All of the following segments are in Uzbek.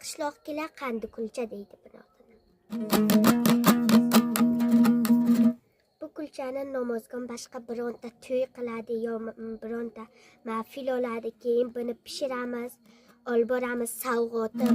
qishloqqilar qandi kulcha deydi bunotini. Bu kulchani namozgan boshqa bironta to'y qiladi yo bironta mahfil oladi, keyin buni pishiramiz, olib boramiz savg'otib.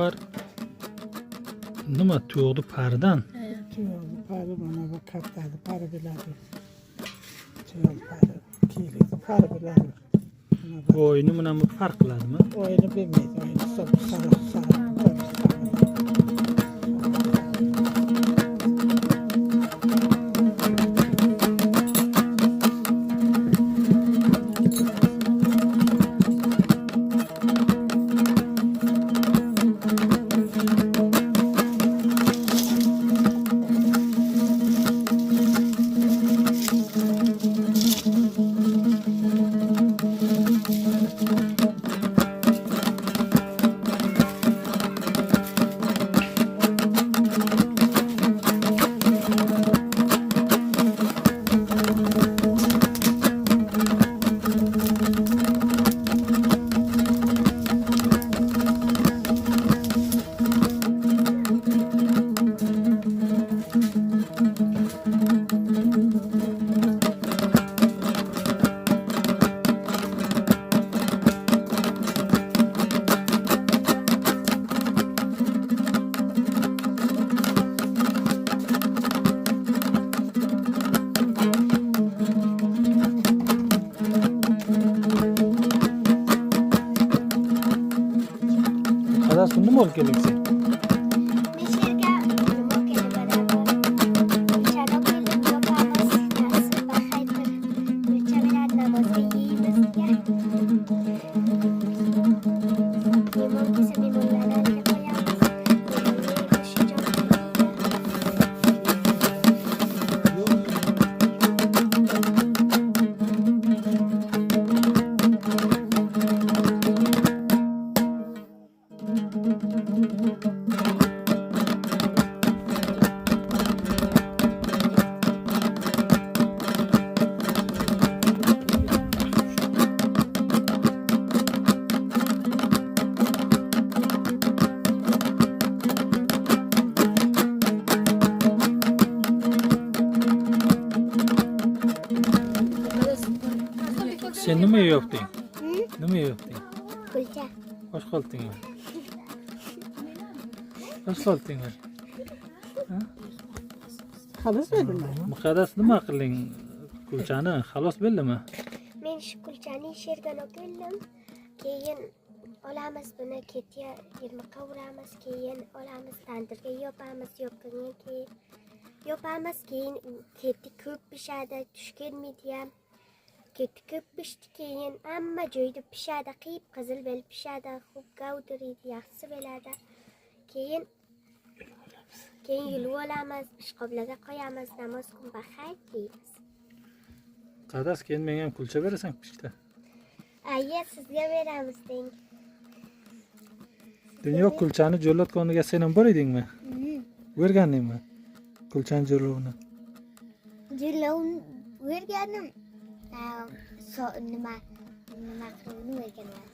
nafar nima to'g'di paridan? Tuyog'i pari mana bu kattadi pari biladi. Tuyog' pari kiylikdi pari biladi. O'yini bilan farq qiladimi? O'yini bilmaydi. O'yini sariq. Qadar nima olib kelding sen? Sen nima yeyapding? Nima yeyapding? Kulcha. Osh qoldingmi? Osh qoldingmi? Xalos bedimi? Muqaddas nima qilding? Kulchani xalos bo'ldimi? Men shu kulchani shergan o'kildim. Keyin olamiz buni ketga yirmiqqa uramiz, keyin olamiz tandirga yopamiz, yopgandan keyin yopamiz, keyin ketdi ko'p pishadi, tush kelmaydi ham. Ketdi ko'p pishdi, keyin hamma joyda pishadi, qiyib qizil bo'lib pishadi, xo'p gavdiriydi, yaxshi bo'ladi. Keyin yulib olamiz, ishqoblarga qo'yamiz, namoz kun baxay deymiz. Qaddas keyin menga ham kulcha berasan pishda. Ayya, sizga beramiz deng. Dunyo kulchani jo'latganiga sen ham bor edingmi? O'rgandingmi? Kulchani jo'lovini. Jo'lovni o'rgandim. Nima qiluvni o'rgandim.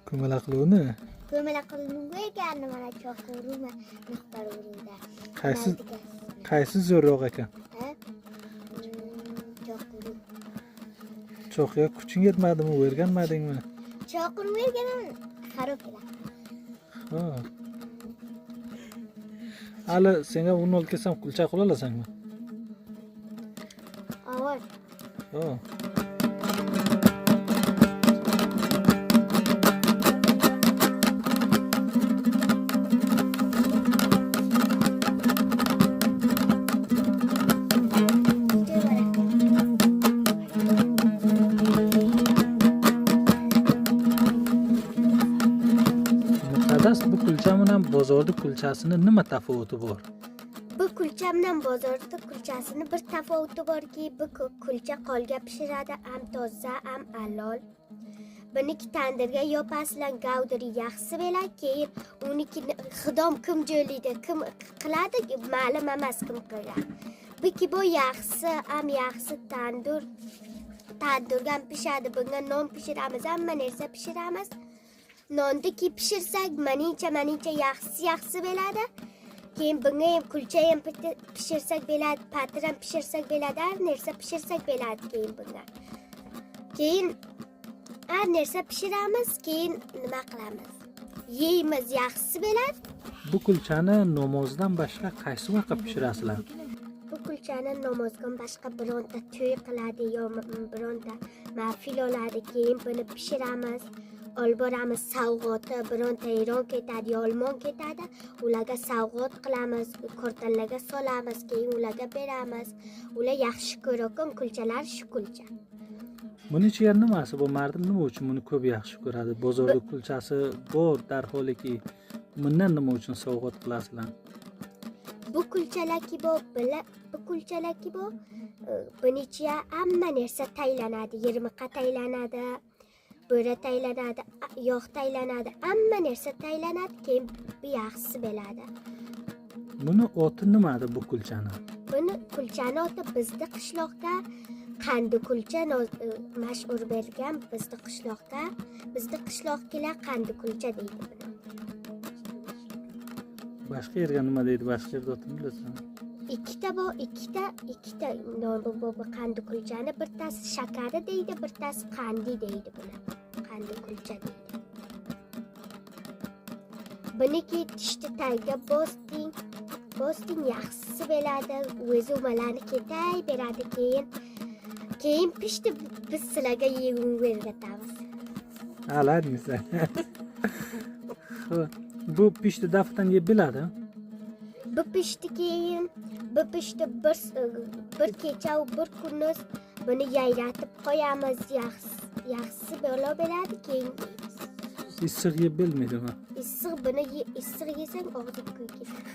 Ko'malaqlovni. Ko'malaqlovni o'rgandim, mana choqurumi, miqdor o'rinda. Qaysi zo'rroq ekan? Ha? Choqur. Cho'qqa kuching yetmadimi, o'rganmadingmi? Choqurni o'rgandim, xarob bo'ladi. Ha. Hali senga uni olib kelsam kulcha qila olasanmi? Avval. Ha. Bu kulcha bilan bozorda kulchasini nima tafovati bor? Bu kulcha bilan bozorda kulchasini bir tafovati borki, bu kulcha qolga pishiradi, ham toza, ham halol. Buniki tandirga yopasizlar, gavdiri yaxshi bo'ladi, keyin uniki xidom kim jo'laydi, kim qiladi, ma'lum emas kim qiladi. Bu yaxshi, ham yaxshi tandir. Tandurga pishadi, bunga non pishiramiz, hamma narsa pishiramiz. Nondiki pishirsak, manicha yaxshi bo'ladi. Keyin bunga ham kulcha ham pishirsak bo'ladi, patir ham pishirsak bo'ladi, har narsa pishirsak bo'ladi keyin bunga. Keyin har narsa pishiramiz, keyin nima qilamiz? yeymiz yaxshisi bo'ladi. Bu kulchani namozdan boshqa qaysi vaqtda pishirasizlar? Bu kulchani namozdan boshqa bironta to'y qiladi yo bironta mahfil oladi, keyin buni pishiramiz. Olib boramiz savg'oti, bironta Eron ketadi yo Olmon ketadi, ularga savg'ot qilamiz, kortanlarga solamiz, keyin ularga beramiz. Ular yaxshi ko'rgan kulchalar shu kulcha. Buni ichiga nimasi bu mardim nima uchun buni ko'p yaxshi ko'radi? Bozorda kulchasi bor darholiki. Bundan nima uchun savg'ot qilasizlar? Bu kulchalarki bu buni ichiga hamma narsa taylanadi, yirmiqa taylanadi, bo'ra taylanadi, yog' taylanadi, hamma narsa taylanadi, keyin bu yaxshisi bo'ladi. Buni oti nimadi bu kulchani? Buni kulchani oti bizda qishloqda qandi kulcha mashhur bo'lgan, bizda qishloqdagilar qandi kulcha deydi buni. Boshqa yerga nima deydi? Boshqa yerda otini bilasan? ikkita bu qandi kulchani, bittasi shakari deydi, bittasi qandi deydi buni. Qandi kulcha deydi. Buniki tishni tagiga bosting yaxshisi bo'ladi, o'zi umalarni ketay beradi, keyin pishdi biz sizlarga yeyaveramiz. Aladingsa. Bu pishdi daftan yeb biladi. Bu pishdi bir kecha u bir kunduz buni yayratib qo'yamiz, yaxshisi bo'ladi, keyin Issiq yeb bilmaydimi? issiq yesang og'zing kuyib ketadi.